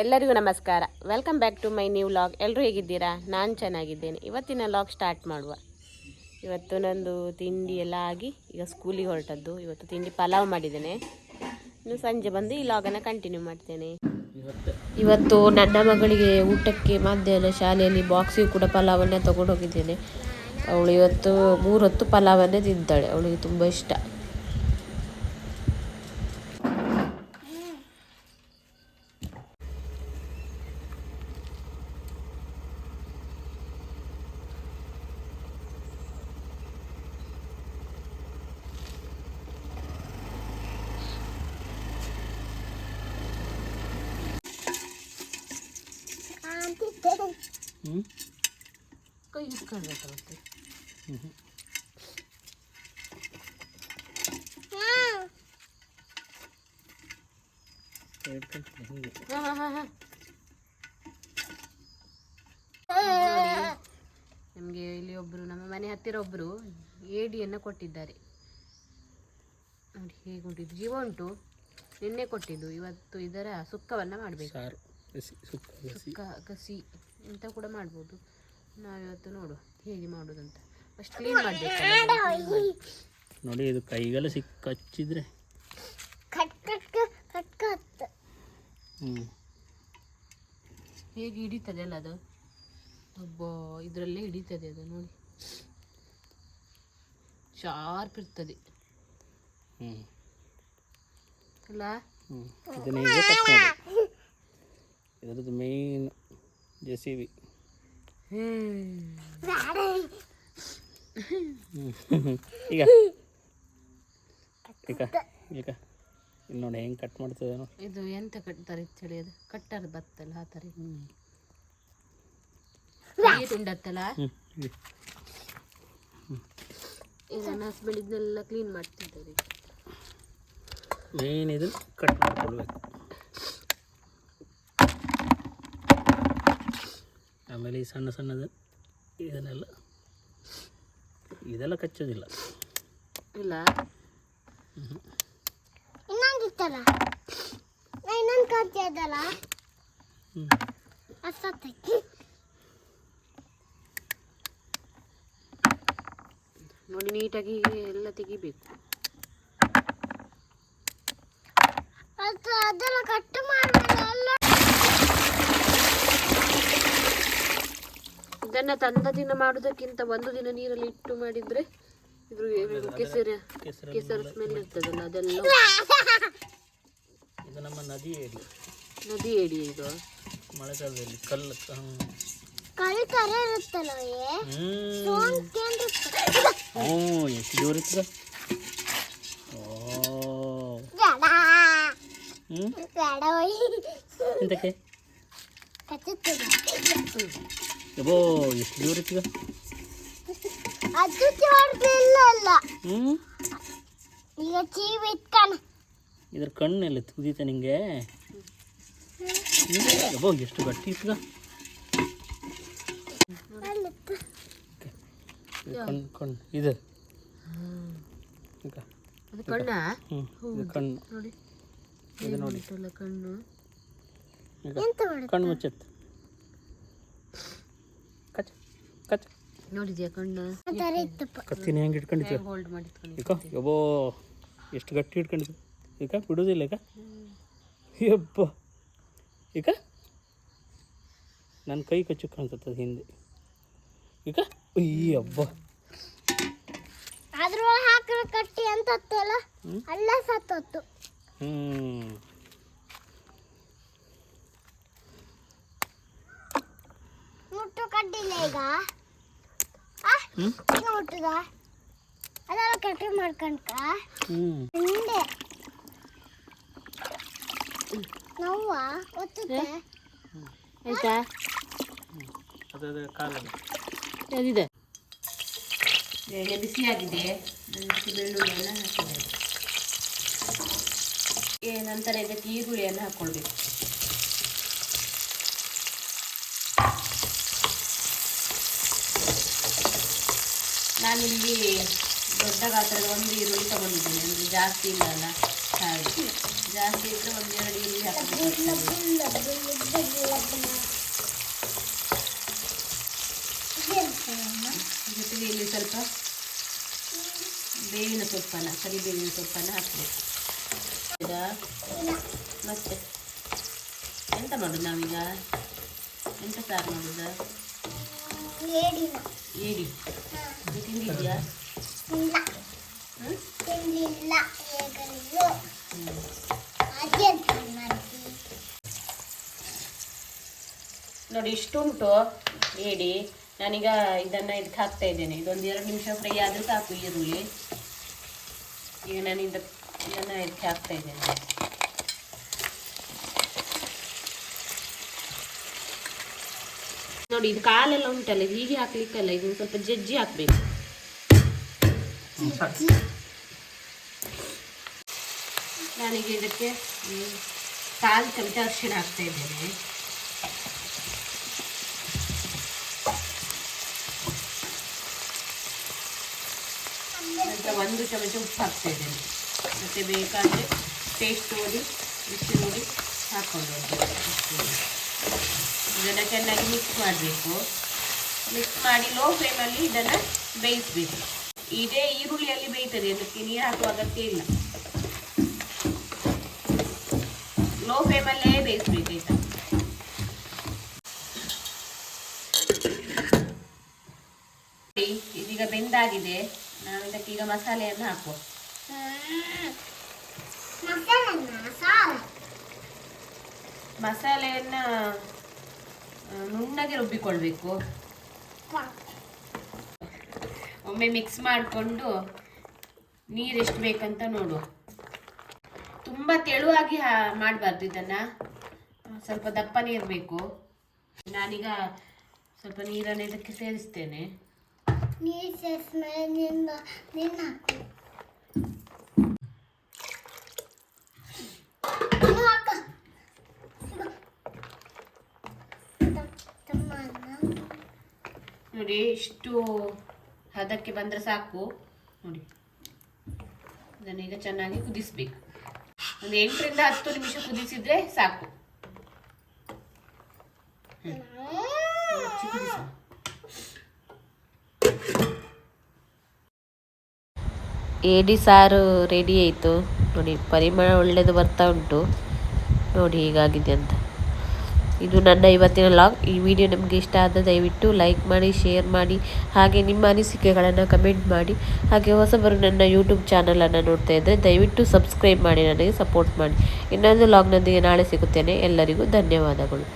ಎಲ್ಲರಿಗೂ ನಮಸ್ಕಾರ. Welcome back to my new vlog. ಎಲ್ಲರೂ ಹೇಗಿದ್ದೀರಾ? ನಾನು ಚೆನ್ನಾಗಿದ್ದೇನೆ. ಇವತ್ತಿನ ವ್ಲಾಗ್ ಸ್ಟಾರ್ಟ್ ಮಾಡುವ. ಇವತ್ತು ನಂದು ತಿಂಡಿ ಎಲ್ಲ ಆಗಿ ಈಗ ಸ್ಕೂಲಿಗೆ ಹೊರಟದ್ದು. ಇವತ್ತು ತಿಂಡಿ ಪಲಾವ್ ಮಾಡಿದ್ದೇನೆ. ಇನ್ನು ಸಂಜೆ ಬಂದು ಈ ವ್ಲಾಗನ್ನು ಕಂಟಿನ್ಯೂ ಮಾಡ್ತೇನೆ. ಇವತ್ತು ನನ್ನ ಮಗಳಿಗೆ ಊಟಕ್ಕೆ ಮಧ್ಯಾಹ್ನ ಶಾಲೆಯಲ್ಲಿ ಬಾಕ್ಸಿಗೆ ಕೂಡ ಪಲಾವನ್ನೇ ತಗೊಂಡು ಹೋಗಿದ್ದೇನೆ. ಅವಳು ಇವತ್ತು 3 ಹೊತ್ತು ಪಲಾವನ್ನೇ ತಿಂತಾಳೆ. ಅವಳಿಗೆ ತುಂಬ ಇಷ್ಟ. ಕೈ ಹಿಡ್ಕೊಳ್ಬೇಕಾಗುತ್ತೆ. ನಮಗೆ ಇಲ್ಲಿ ಒಬ್ರು ನಮ್ಮ ಮನೆ ಹತ್ತಿರ ಒಬ್ರು ಏಡಿಯನ್ನು ಕೊಟ್ಟಿದ್ದಾರೆ. ನೋಡಿ ಹೇಗೆ ಉಂಟು, ಜೀವ ಉಂಟು. ನಿನ್ನೆ ಕೊಟ್ಟಿದ್ದು. ಇವತ್ತು ಇದರ ಸುಕ್ಕವನ್ನ ಮಾಡಬೇಕು. ಸುಕ್ಕ ಕಸಿ ಎಂತ ಕೂಡ ಮಾಡ್ಬೋದು. ನಾವಿವತ್ತು ನೋಡುವ ಹೇಗೆ ಮಾಡೋದಂತ. ಫಸ್ಟ್ ಕ್ಲೀನ್ ಮಾಡಬೇಕು. ನೋಡಿ ಇದು ಕೈಗೆಲ್ಲ ಕಚ್ಚಿದ್ರೆ ಹೇಗೆ ಹಿಡಿತದೆ ಅಲ್ಲ ಅದು. ಒಬ್ಬ ಇದರಲ್ಲೇ ಹಿಡಿತದೆ ಅದು. ನೋಡಿ ಶಾರ್ಪ್ ಇರ್ತದೆ ಅಲ್ಲ. ಇದರದ್ದು ಮೇನ್ JCB. ಈಗ ಈಗ ಈಗ ಇಲ್ಲಿ ನೋಡಿ ಹೆಂಗೆ ಕಟ್ ಮಾಡ್ತದೆ. ಇದು ಎಂತ ಕಟ್ತಾರೆ ಚಳಿ, ಅದು ಕಟ್ಟರ್ ಬತ್ತಲ್ಲ ಆ ಥರ ತುಂಡತ್ತಲ್ಲ. ಈಗ ನನ್ನ ಹಸ್ಬೆಂಡ್ ಇದನ್ನೆಲ್ಲ ಕ್ಲೀನ್ ಮಾಡ್ತಿದ್ದಾರೆ. ಮೇನ್ ಇದನ್ನು ಕಟ್ ಮಾಡ್ಕೊಳ್ಬೇಕು. ಆಮೇಲೆ ಈ ಸಣ್ಣ ಸಣ್ಣದು ಇದೆಲ್ಲ ಕಚ್ಚೋದಿಲ್ಲ. ಇಲ್ಲ ಇನ್ನೊಂದಿತ್ತಲ್ಲ, ಇನ್ನೊಂದು ಕಚ್ಚೋದಲ್ಲ. ನೋಡಿ ನೀಟಾಗಿ ಎಲ್ಲ ತೆಗಿಬೇಕು. ಅದೆಲ್ಲ ಕಟ್ ಮಾಡಲ್ಲ. ಇದನ್ನ ತಂದ ದಿನ ಮಾಡೋದಕ್ಕಿಂತ ಒಂದು ದಿನ ನೀರಲ್ಲಿ ಇಟ್ಟು ಮಾಡಿದ್ರೆ ಇದ್ರ ಕೆಸರು ಸ್ಮೆಲ್ ಇರ್ತದಲ್ಲ, ಅದೆಲ್ಲ. ಇದು ನಮ್ಮ ನದಿ ಏಡಿ ಇದು. ಮಳೆಗಾಲದಲ್ಲಿ ಕಲ್ಲು ತರ ಇರುತ್ತಲ್ಲ. ಎಷ್ಟು ಜೋರು ಇರ್ತದ. ಎಂತಕ್ಕೆ ಯಬೋ ಎಷ್ಟು ಜೋರು ಇರ್ತದ. ಇದ್ರ ಕಣ್ಣೆಲ್ಲ ತುದೀತ ನಿಂಗೆ. ಯಬೋ ಎಷ್ಟು ಗಟ್ಟಿ ಇರ್ತದ. ಕಣ್ಣು ಇದು ಕಣ್ಣು ನೋಡಿ. ಇದು ನೋಡಿ ಕಣ್ಣು ಕಣ್ಣು ಮುಚ್ಚತ್ತೆ. ಕಚ್ ಕಚ್ ನೋಡಿದ್ಯಾ ಕಣ್ಣು? ಕತ್ತಿನ ಹೆಂಗೆ ಇಟ್ಕೊಂಡಿದ್ದೆ. ಹೋಲ್ಡ್ ಮಾಡಿಟ್ಕೊಂಡು ಈಗ ಯಬ್ಬೋ ಎಷ್ಟು ಗಟ್ಟಿ ಇಟ್ಕೊಂಡಿದ್ದೆ. ಈಗ ಬಿಡೋದಿಲ್ಲ. ಈಗ ಯಬ್ಬ ಈಗ ನನ್ನ ಕೈ ಕಚ್ಚು ಕಾಣ್ತದ ಹಿಂದೆ. ಈಗ ಅಯ್ಯ ಹಬ್ಬ ಅದ್ರೊಳಗೆ ಹಾಕಿದ ಕಟ್ಟಿ ಅಂತ ಅಲ್ಲ ಸತ್ತೋತ್ತು. ಮುಟ್ಟು ಕಡ್ಡಿಲ್ಲ ಈಗ. ಮುಟ್ಟದ ಅದೆಲ್ಲ ಕಟ್ಟಿ ಮಾಡ್ಕೊಂಡ್ಕ ಹಿಂದೆ ನೋವ ಒತ್ತದೆ ಆಯ್ತಾ. ಅದೇ ಕಾಲಲ್ಲಿ ಅದಿದೆ. ಎಣ್ಣೆ ಬಿಸಿಯಾಗಿದೆ. ಬೆಳ್ಳುಳ್ಳಿಯನ್ನು ಹಾಕಬೇಕು. ನಂತರ ಇದಕ್ಕೆ ಈರುಳ್ಳಿಯನ್ನು ಹಾಕ್ಕೊಳ್ಬೇಕು. ನಾನಿಲ್ಲಿ ದೊಡ್ಡ ಗಾತ್ರದ ಒಂದು ಈರುಳ್ಳಿ ತಗೊಂಡಿದ್ದೀನಿ. ಅಂದರೆ ಜಾಸ್ತಿ ಇಲ್ಲ ಅಲ್ಲ, ಹಾಗೆ ಜಾಸ್ತಿ ಇದ್ದರೆ 1-2 ಈರುಳ್ಳಿ ಹಾಕಬೇಕು. ಸೊಪ್ಪನ್ನು ಕರಿಬೇವಿನ ಸೊಪ್ಪನ್ನು ಹಾಕಬೇಕು. ಮತ್ತೆ ಎಂತ ಮಾಡೋದು ನಾವೀಗ? ಎಂತ ಸಾರು ಮಾಡೋದು? ಏಡಿ ನೀ ತಿಂದಿದ್ಯಾ? ನೋಡಿ ಇಷ್ಟುಂಟು ಏಡಿ. ನಾನೀಗ ಇದನ್ನು ಇದಕ್ಕೆ ಹಾಕ್ತಾ ಇದ್ದೇನೆ. ಇದೊಂದು 2 ನಿಮಿಷ ಫ್ರೈ ಆದರೂ ಸಾಕು ಈರುಳ್ಳಿ. ಈಗ ನಾನು ಇದನ್ನು ಇದಕ್ಕೆ ಹಾಕ್ತಾ ಇದ್ದೇನೆ. ನೋಡಿ ಇದು ಕಾಲೆಲ್ಲ ಉಂಟಲ್ಲ, ಇದು ಹೀಗೆ ಹಾಕ್ಲಿಕ್ಕಲ್ಲ, ಇದು ಸ್ವಲ್ಪ ಜಜ್ಜಿ ಹಾಕಬೇಕು. ನಾನೀಗ ಇದಕ್ಕೆ 1/4 ಚಮಚ ಅರಿಶಿಣ ಹಾಕ್ತಾ ಇದ್ದೇನೆ. ನಂತರ 1 ಚಮಚ ಉಪ್ಪು ಹಾಕ್ತಾ ಇದ್ದೇನೆ. ಮತ್ತು ಬೇಕಾದರೆ ಟೇಸ್ಟ್ ನೋಡಿ ರುಚಿ ನೋಡಿ ಹಾಕ್ಕೊಂಡು ಇದನ್ನು ಚೆನ್ನಾಗಿ ಮಿಕ್ಸ್ ಮಾಡಬೇಕು. ಮಿಕ್ಸ್ ಮಾಡಿ ಲೋ ಫ್ಲೇಮಲ್ಲಿ ಇದನ್ನು ಬೇಯಿಸಬೇಕು. ಇದೇ ಈರುಳ್ಳಿಯಲ್ಲಿ ಬೇಯ್ತದೆ, ಅದಕ್ಕೆ ನೀರು ಹಾಕುವ ಅಗತ್ಯ ಇಲ್ಲ. ಲೋ ಫ್ಲೇಮಲ್ಲೇ ಬೇಯಿಸ್ಬೇಕು ಆಯ್ತಾ. ಇದೀಗ ಬೆಂದಾಗಿದೆ. ನಾವು ಇದಕ್ಕೆ ಈಗ ಮಸಾಲೆಯನ್ನು ಹಾಕುವ. ಮಸಾಲೆಯನ್ನು ನುಣ್ಣಗೆ ರುಬ್ಬಿಕೊಳ್ಬೇಕು. ಒಮ್ಮೆ ಮಿಕ್ಸ್ ಮಾಡಿಕೊಂಡು ನೀರೆಷ್ಟು ಬೇಕಂತ ನೋಡುವ. ತುಂಬ ತೆಳುವಾಗಿ ಮಾಡಬಾರ್ದು, ಇದನ್ನು ಸ್ವಲ್ಪ ದಪ್ಪನೇ ಇರಬೇಕು. ನಾನೀಗ ಸ್ವಲ್ಪ ನೀರನ್ನು ಇದಕ್ಕೆ ಸೇರಿಸ್ತೇನೆ. ನೀರು ಸೇರಿಸ್ಮೇಲೆ ನಿನ್ನ ಹಾಕು. ನೋಡಿ ಇಷ್ಟು ಹದಕ್ಕೆ ಬಂದರೆ ಸಾಕು. ನೋಡಿ ಇದನ್ನೀಗ ಚೆನ್ನಾಗಿ ಕುದಿಸ್ಬೇಕು. ಒಂದು 8 ರಿಂದ 10 ನಿಮಿಷ ಕುದಿಸಿದ್ರೆ ಸಾಕು. ಏಡಿ ಸಾರು ರೆಡಿ ಆಯಿತು. ನೋಡಿ ಪರಿಮಳ ಒಳ್ಳೆಯದು ಬರ್ತಾ ಉಂಟು. ನೋಡಿ ಹೀಗಾಗಿದೆ ಅಂತ. ಇದು ನನ್ನ ಇವತ್ತಿನ ಲಾಗ್. ಈ ವಿಡಿಯೋ ನಿಮಗೆ ಇಷ್ಟ ಆದ ದಯವಿಟ್ಟು ಲೈಕ್ ಮಾಡಿ, ಶೇರ್ ಮಾಡಿ, ಹಾಗೆ ನಿಮ್ಮ ಅನಿಸಿಕೆಗಳನ್ನು ಕಮೆಂಟ್ ಮಾಡಿ. ಹಾಗೆ ಹೊಸಬರು ನನ್ನ ಯೂಟ್ಯೂಬ್ ಚಾನಲನ್ನು ನೋಡ್ತಾ ಇದ್ದರೆ ದಯವಿಟ್ಟು ಸಬ್ಸ್ಕ್ರೈಬ್ ಮಾಡಿ, ನನಗೆ ಸಪೋರ್ಟ್ ಮಾಡಿ. ಇನ್ನೊಂದು ಲಾಗ್ನೊಂದಿಗೆ ನಾಳೆ ಸಿಗುತ್ತೇನೆ. ಎಲ್ಲರಿಗೂ ಧನ್ಯವಾದಗಳು.